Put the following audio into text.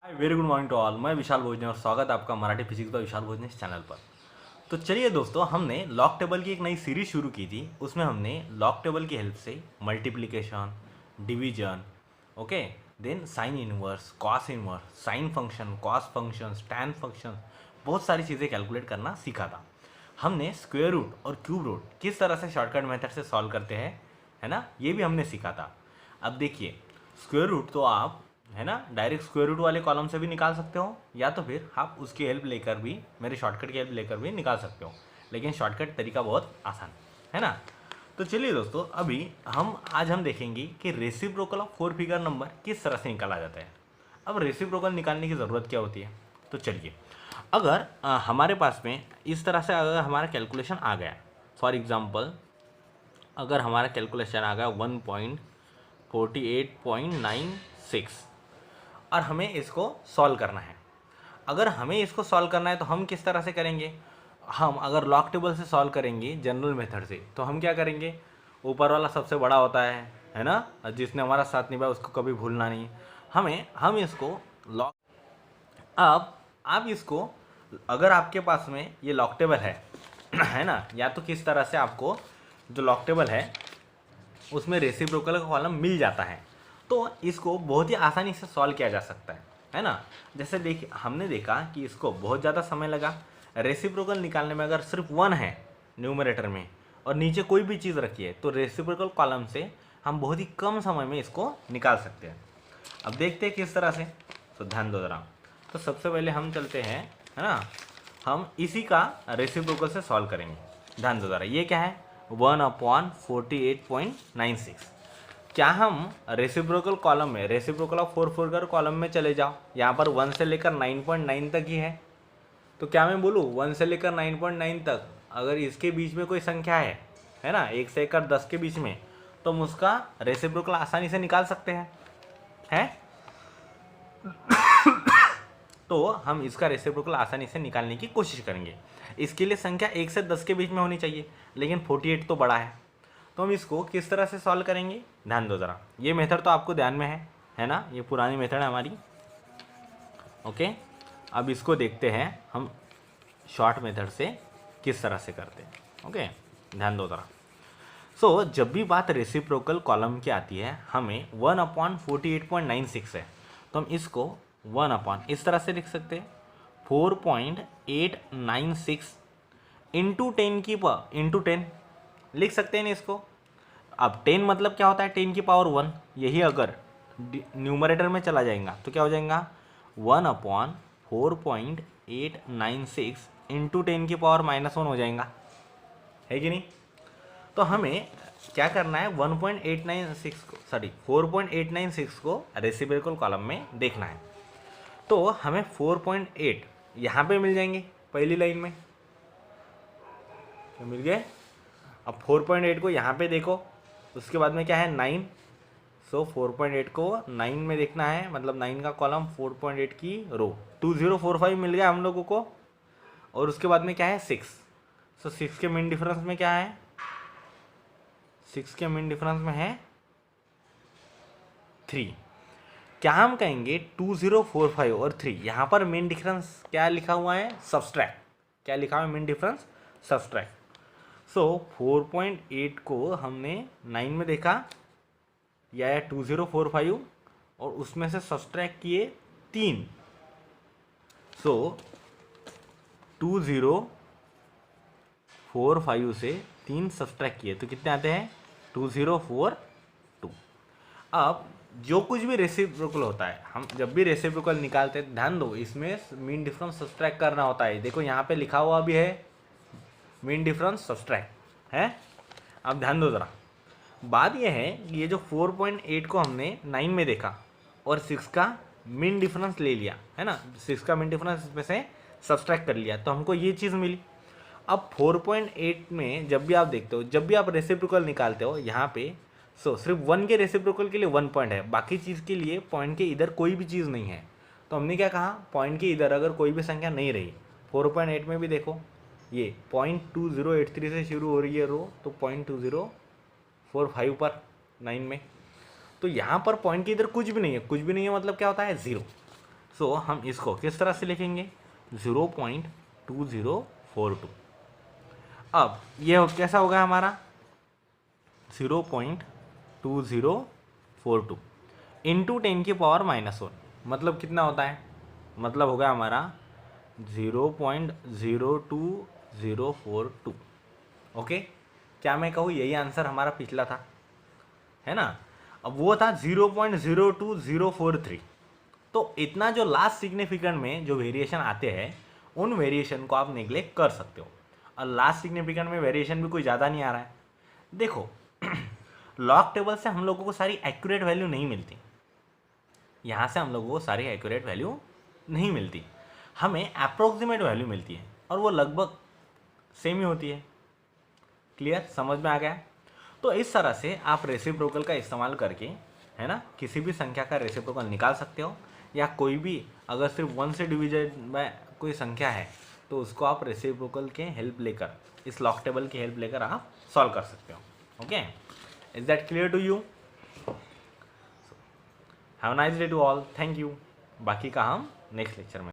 Hi very good morning to all. मैं विशाल भोजने और स्वागत है आपका मराठी फिजिक्स बाय विशाल भोजने इस चैनल पर। तो चलिए दोस्तों, हमने लॉग टेबल की एक नई सीरीज शुरू की थी। उसमें हमने लॉग टेबल की हेल्प से multiplication, division, okay, then sine inverse, cos inverse, sine function, cos function, tan function, बहुत सारी चीज़ें कैलकुलेट करना सीखा था। हमने स्क्वायर रूट और क्यूब रूट किस तरह से शॉर्टकट मेथड से सॉल्व करते हैं, है ना, ये भी हमने सीखा था। अब देखिए, स्क्वायर रूट तो आप, है ना, डायरेक्ट स्क्वायर रूट वाले कॉलम से भी निकाल सकते हो, या तो फिर आप उसकी हेल्प लेकर भी, मेरे शॉर्टकट की हेल्प लेकर भी निकाल सकते हो। लेकिन शॉर्टकट तरीका बहुत आसान है ना। तो चलिए दोस्तों, अभी आज हम देखेंगे कि reciprocal of four figure number किस तरह से निकाला जाता है। अब रेसिप्रोकल निकालने की ज़रूरत क्या होती है, तो चलिए, अगर हमारे पास में इस तरह से अगर हमारा कैलकुलेशन आ गया, फॉर एग्जांपल अगर हमारा कैलकुलेशन आ गया 1.48.96 और हमें इसको सॉल्व करना है। अगर हमें इसको सॉल्व करना है तो हम किस तरह से करेंगे। हम अगर लॉग टेबल से सॉल्व करेंगे जनरल मेथड से, तो हम क्या करेंगे, ऊपर वाला सबसे बड़ा होता है ना, जिसने हमारा साथ निभाया उसको कभी भूलना नहीं। हम इसको लॉग अब आप इसको, अगर आपके पास में ये लॉग टेबल है है ना, या तो किस तरह से आपको जो लॉग टेबल है उसमें रेसिप्रोकल का कॉलम मिल जाता है, तो इसको बहुत ही आसानी से सॉल्व किया जा सकता है ना। जैसे देखिए, हमने देखा कि इसको बहुत ज़्यादा समय लगा रेसिप्रोकल निकालने में। अगर सिर्फ 1 है न्यूमरेटर में और नीचे कोई भी चीज़ रखी है, तो रेसिप्रोकल कॉलम से हम बहुत ही कम समय में इसको निकाल सकते हैं। अब देखते हैं किस तरह से, तो ध्यान दो ज़रा। तो सबसे पहले हम चलते हैं, है ना, हम इसी का रेसिप्रोकल से सॉल्व करेंगे। ध्यान दो ज़रा, ये क्या है, 1/48.96। क्या हम रेसिप्रोकल कॉलम में, reciprocal of four figure column में चले जाओ, यहाँ पर 1 से लेकर 9.9 तक ही है, तो क्या मैं बोलूँ 1 से लेकर 9.9 तक, अगर इसके बीच में कोई संख्या है ना, 1 से लेकर 10 के बीच में, तो हम उसका रेसिप्रोकल आसानी से निकाल सकते हैं। तो हम इसका रेसिप्रोकल आसानी से निकालने की कोशिश करेंगे। इसके लिए संख्या 1 से 10 के बीच में होनी चाहिए, लेकिन 48 तो बड़ा है। तो हम इसको किस तरह से सॉल्व करेंगे, ध्यान दो ज़रा। ये मेथड तो आपको ध्यान में है ना, ये पुरानी मेथड है हमारी। ओके, अब इसको देखते हैं हम शॉर्ट मेथड से किस तरह से करते हैं। ओके, ध्यान दो ज़रा। सो जब भी बात रेसिप्रोकल कॉलम की आती है, हमें 1/48.96 है, तो हम इसको 1 इस तरह से लिख सकते हैं, 4.896 इंटू 10 लिख सकते हैं ना इसको। अब 10 मतलब क्या होता है, 10 की पावर 1, यही अगर न्यूमरेटर में चला जाएगा तो क्या हो जाएगा, 1/4.896 इंटू 10 की पावर -1 हो जाएगा, है कि नहीं। तो हमें क्या करना है, 4.896 को रेसिप्रोकल कॉलम में देखना है। तो हमें 4.8 यहाँ पे मिल जाएंगे पहली लाइन में, तो मिल गए। अब 4.8 को यहाँ पे देखो, उसके बाद में क्या है 9, सो 4.8 को 9 में देखना है, मतलब 9 का कॉलम, 4.8 की रो, 2045 मिल गया हम लोगों को। और उसके बाद में क्या है 6, सो 6 के मीन डिफरेंस में क्या है, 6 के मीन डिफरेंस में है 3। क्या हम कहेंगे 2045 और 3, यहाँ पर मीन डिफरेंस क्या लिखा हुआ है, सब्सट्रैक्ट। क्या लिखा हुआ है मीन डिफरेंस, सब्सट्रैक्ट। सो 4.8 को हमने 9 में देखा, या 2045, और उसमें से सब्सट्रैक्ट किए 3। सो 2045 से 3 सब्सट्रैक्ट किए तो कितने आते हैं, 2042। अब जो कुछ भी रेसिप्रोकल होता है, हम जब भी रेसिप्रोकल निकालते हैं, ध्यान दो, इसमें मीन डिफरेंस सब्सट्रैक्ट करना होता है। देखो यहाँ पे लिखा हुआ भी है मीन डिफरेंस सब्सट्रैक्ट है। अब ध्यान दो ज़रा, बात यह है कि ये जो 4.8 को हमने 9 में देखा और 6 का मीन डिफरेंस ले लिया, है ना, 6 का मीन डिफरेंस इसमें से सब्सट्रैक्ट कर लिया, तो हमको ये चीज़ मिली। अब 4.8 में जब भी आप देखते हो, जब भी आप रेसिप्रोकल निकालते हो यहाँ पे, सो सिर्फ 1 के रेसिप्रोकल के लिए 1 पॉइंट है, बाकी चीज़ के लिए पॉइंट के इधर कोई भी चीज़ नहीं है। तो हमने क्या कहा, पॉइंट के इधर अगर कोई भी संख्या नहीं रही, 4.8 में भी देखो, ये 0.2083 से शुरू हो रही है रो, तो 0.2045 पर 9 में, तो यहाँ पर पॉइंट के इधर कुछ भी नहीं है। कुछ भी नहीं है मतलब क्या होता है, 0। सो हम इसको किस तरह से लिखेंगे, 0.2042। अब ये कैसा होगा हमारा 0.2042 इंटू 10⁻⁻1, मतलब कितना होता है, मतलब होगा हमारा 0.02042। ओके, क्या मैं कहूँ यही आंसर हमारा पिछला था, है ना। अब वो था 0.02043। तो इतना जो लास्ट सिग्निफिकेंट में जो वेरिएशन आते हैं उन वेरिएशन को आप नेग्लेक्ट कर सकते हो, और लास्ट सिग्निफिकेंट में वेरिएशन भी कोई ज़्यादा नहीं आ रहा है। देखो लॉग टेबल से हम लोगों को सारी एक्यूरेट वैल्यू नहीं मिलती, यहाँ से हम लोगों को सारी एक्यूरेट वैल्यू नहीं मिलती, हमें अप्रोक्सीमेट वैल्यू मिलती है और वो लगभग सेम ही होती है। क्लियर, समझ में आ गया। तो इस तरह से आप रेसिप्रोकल का इस्तेमाल करके, है ना, किसी भी संख्या का रेसिप्रोकल निकाल सकते हो, या कोई भी अगर सिर्फ 1 से डिविजेड में कोई संख्या है तो उसको आप रेसिप्रोकल के हेल्प लेकर, इस लॉग टेबल की हेल्प लेकर आप सॉल्व कर सकते हो। Okay, is that clear to you? Have a nice day to all, thank you. बाकी का हम नेक्स्ट लेक्चर में